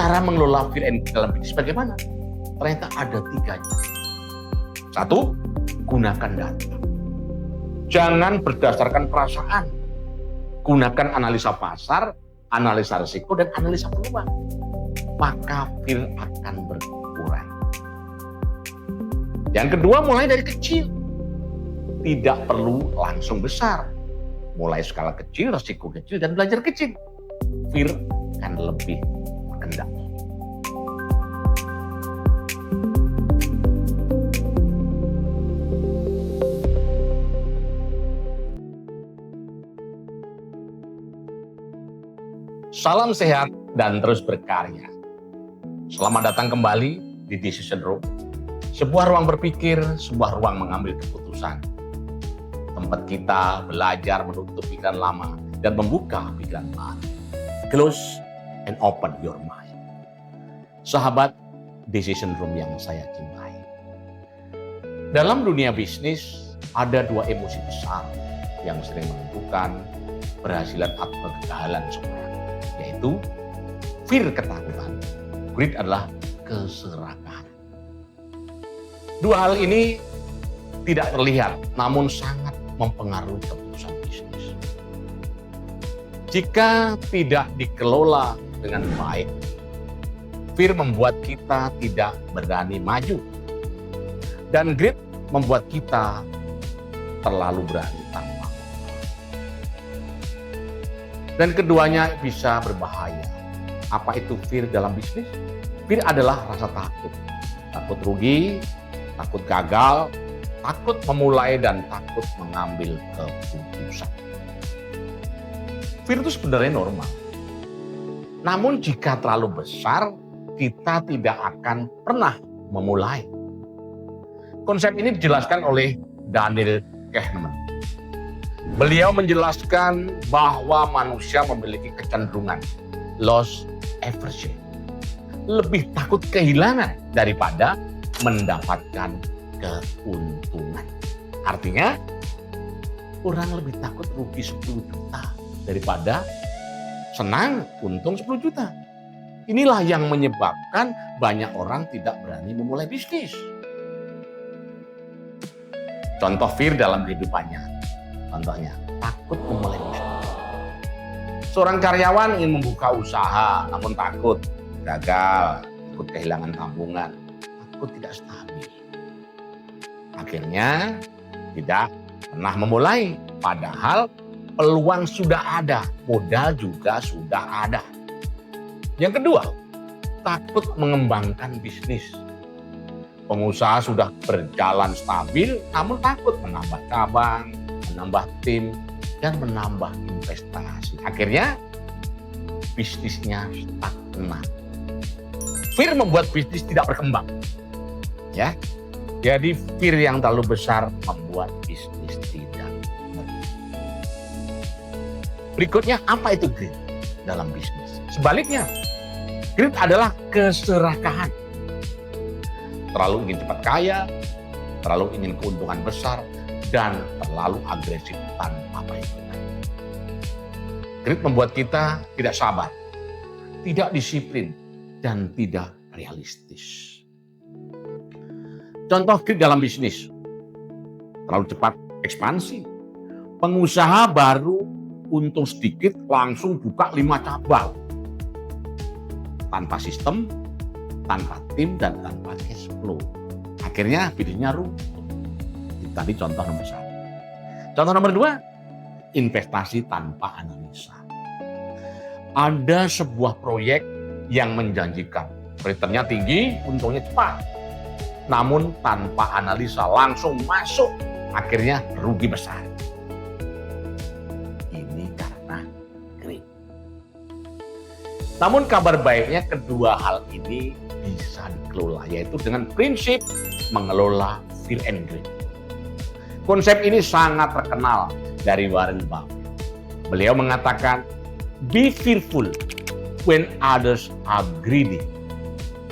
cara mengelola fear and greed dalam bisnis bagaimana? Ternyata ada 3-nya. 1, gunakan data. Jangan berdasarkan perasaan. Gunakan analisa pasar, analisa risiko, dan analisa peluang. Maka fear akan berkurang. Yang kedua, mulai dari kecil. Tidak perlu langsung besar. Mulai skala kecil, risiko kecil, dan belajar kecil. Fear akan lebih mengendali. Salam sehat dan terus berkarya. Selamat datang kembali di Decision Room. Sebuah ruang berpikir, sebuah ruang mengambil keputusan. Tempat kita belajar menutup pikiran lama dan membuka pikiran baru. Close and open your mind. Sahabat Decision Room yang saya cintai. Dalam dunia bisnis, ada 2 emosi besar yang sering menentukan keberhasilan atau kegagalan seorang, yaitu fear, ketakutan. Greed adalah keserakahan. 2 hal ini tidak terlihat, namun sangat mempengaruhi keputusan bisnis. Jika tidak dikelola dengan baik, fear membuat kita tidak berani maju. Dan greed membuat kita terlalu berani tanpa. Dan keduanya bisa berbahaya. Apa itu fear dalam bisnis? Fear adalah rasa takut. Takut rugi, takut gagal, takut memulai, dan takut mengambil keputusan. Fear itu sebenarnya normal. Namun jika terlalu besar, kita tidak akan pernah memulai. Konsep ini dijelaskan oleh Daniel Kahneman. Beliau menjelaskan bahwa manusia memiliki kecenderungan loss aversion. Lebih takut kehilangan daripada mendapatkan keuntungan. Artinya, orang lebih takut rugi 10 juta daripada senang untung 10 juta. Inilah yang menyebabkan banyak orang tidak berani memulai bisnis. Contoh fear dalam kehidupannya. Contohnya, takut memulai bisnis. Seorang karyawan ingin membuka usaha, namun takut gagal, takut kehilangan tabungan, takut tidak stabil. Akhirnya tidak pernah memulai, padahal peluang sudah ada, modal juga sudah ada. Yang kedua, takut mengembangkan bisnis. Pengusaha sudah berjalan stabil, namun takut menambah cabang, menambah tim, dan menambah investasi. Akhirnya bisnisnya stagnan. Fear membuat bisnis tidak berkembang. Ya, jadi fear yang terlalu besar membuat bisnis tidak berkembang. Berikutnya, apa itu greed dalam bisnis? Sebaliknya, greed adalah keserakahan. Terlalu ingin cepat kaya, terlalu ingin keuntungan besar, dan terlalu agresif tanpa perhitungan. Greed membuat kita tidak sabar, tidak disiplin, dan tidak realistis. Contoh greed dalam bisnis, terlalu cepat ekspansi. Pengusaha baru untung sedikit langsung buka 5 cabang. Tanpa sistem, tanpa tim, dan tanpa cash flow. Akhirnya bisnisnya runtuh. Tadi contoh nomor 1. Contoh nomor 2, investasi tanpa analisa. Ada sebuah proyek yang menjanjikan, returnnya tinggi, untungnya cepat. Namun tanpa analisa langsung masuk, akhirnya rugi besar. Ini karena greed. Namun kabar baiknya kedua hal ini bisa dikelola, yaitu dengan prinsip mengelola fear and greed. Konsep ini sangat terkenal dari Warren Buffett. Beliau mengatakan, be fearful when others are greedy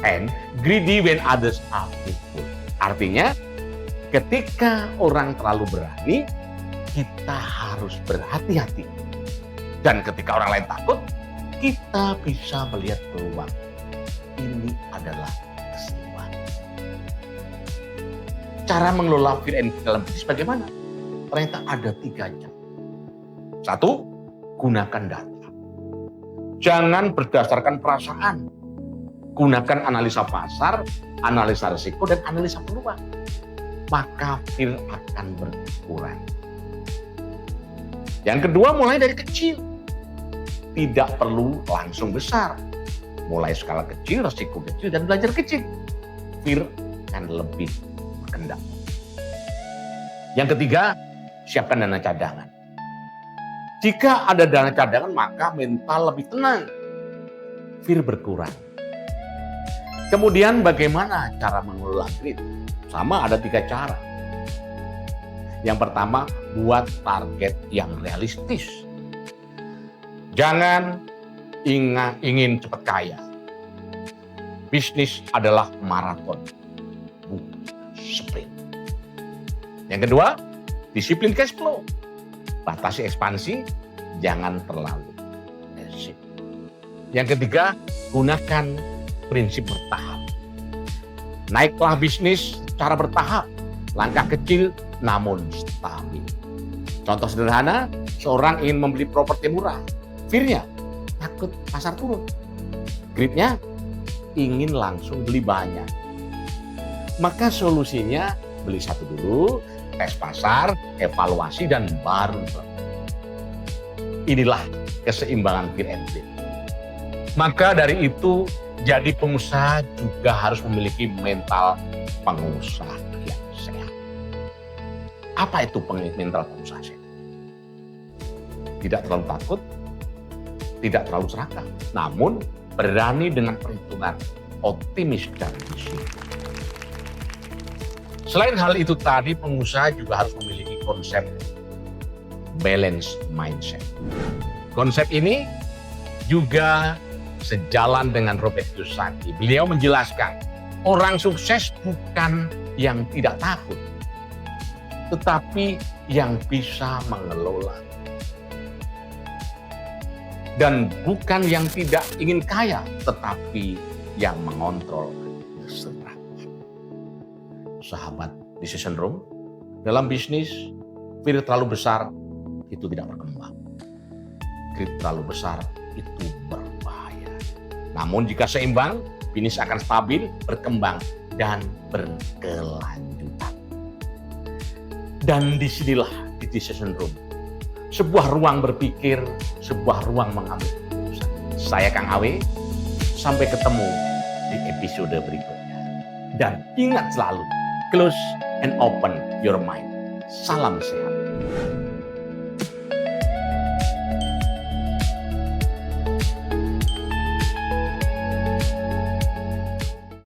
and greedy when others are fearful. Artinya, ketika orang terlalu berani, kita harus berhati-hati. Dan ketika orang lain takut, kita bisa melihat peluang. Ini adalah keseimbangan. Cara mengelola fear and greed dalam bisnis bagaimana? Ternyata ada 3 cara. 1, gunakan data. Jangan berdasarkan perasaan. Gunakan analisa pasar, analisa risiko, dan analisa peluang. Maka fear akan berkurang. Yang kedua, mulai dari kecil. Tidak perlu langsung besar. Mulai skala kecil, risiko kecil, dan belajar kecil. Fear akan lebih berkendali. Yang ketiga, siapkan dana cadangan. Jika ada dana cadangan, maka mental lebih tenang. Fear berkurang. Kemudian bagaimana cara mengelola greed? Sama, ada 3 cara. Yang pertama, buat target yang realistis. Jangan ingin cepat kaya. Bisnis adalah maraton, bukan sprint. Yang kedua, disiplin cash flow. Batasi ekspansi, jangan terlalu agresif. Yang ketiga, gunakan prinsip bertahap. Naiklah bisnis secara bertahap, langkah kecil namun stabil. Contoh sederhana, seorang ingin membeli properti murah. Fear-nya, takut pasar turun. Greed-nya, ingin langsung beli banyak. Maka solusinya, beli satu dulu, tes pasar, evaluasi, dan baru. Inilah keseimbangan fear and greed. Maka dari itu, jadi pengusaha juga harus memiliki mental pengusaha yang sehat. Apa itu mental pengusaha sehat? Tidak terlalu takut, tidak terlalu serakah, namun berani dengan perhitungan, optimis dan disiplin. Selain hal itu tadi, pengusaha juga harus memiliki konsep balance mindset. Konsep ini juga sejalan dengan Robert Kiyosaki. Beliau menjelaskan, orang sukses bukan yang tidak takut, tetapi yang bisa mengelola. Dan bukan yang tidak ingin kaya, tetapi yang mengontrol keserapan. Sahabat Decision Room, dalam bisnis, fear terlalu besar, itu tidak berkembang. Greed terlalu besar, itu berbahaya. Namun jika seimbang, bisnis akan stabil, berkembang, dan berkelanjutan. Dan disinilah di Decision Room, sebuah ruang berpikir, sebuah ruang mengambil keputusan. Saya Kang Awe, sampai ketemu di episode berikutnya. Dan ingat selalu, close and open your mind. Salam sehat.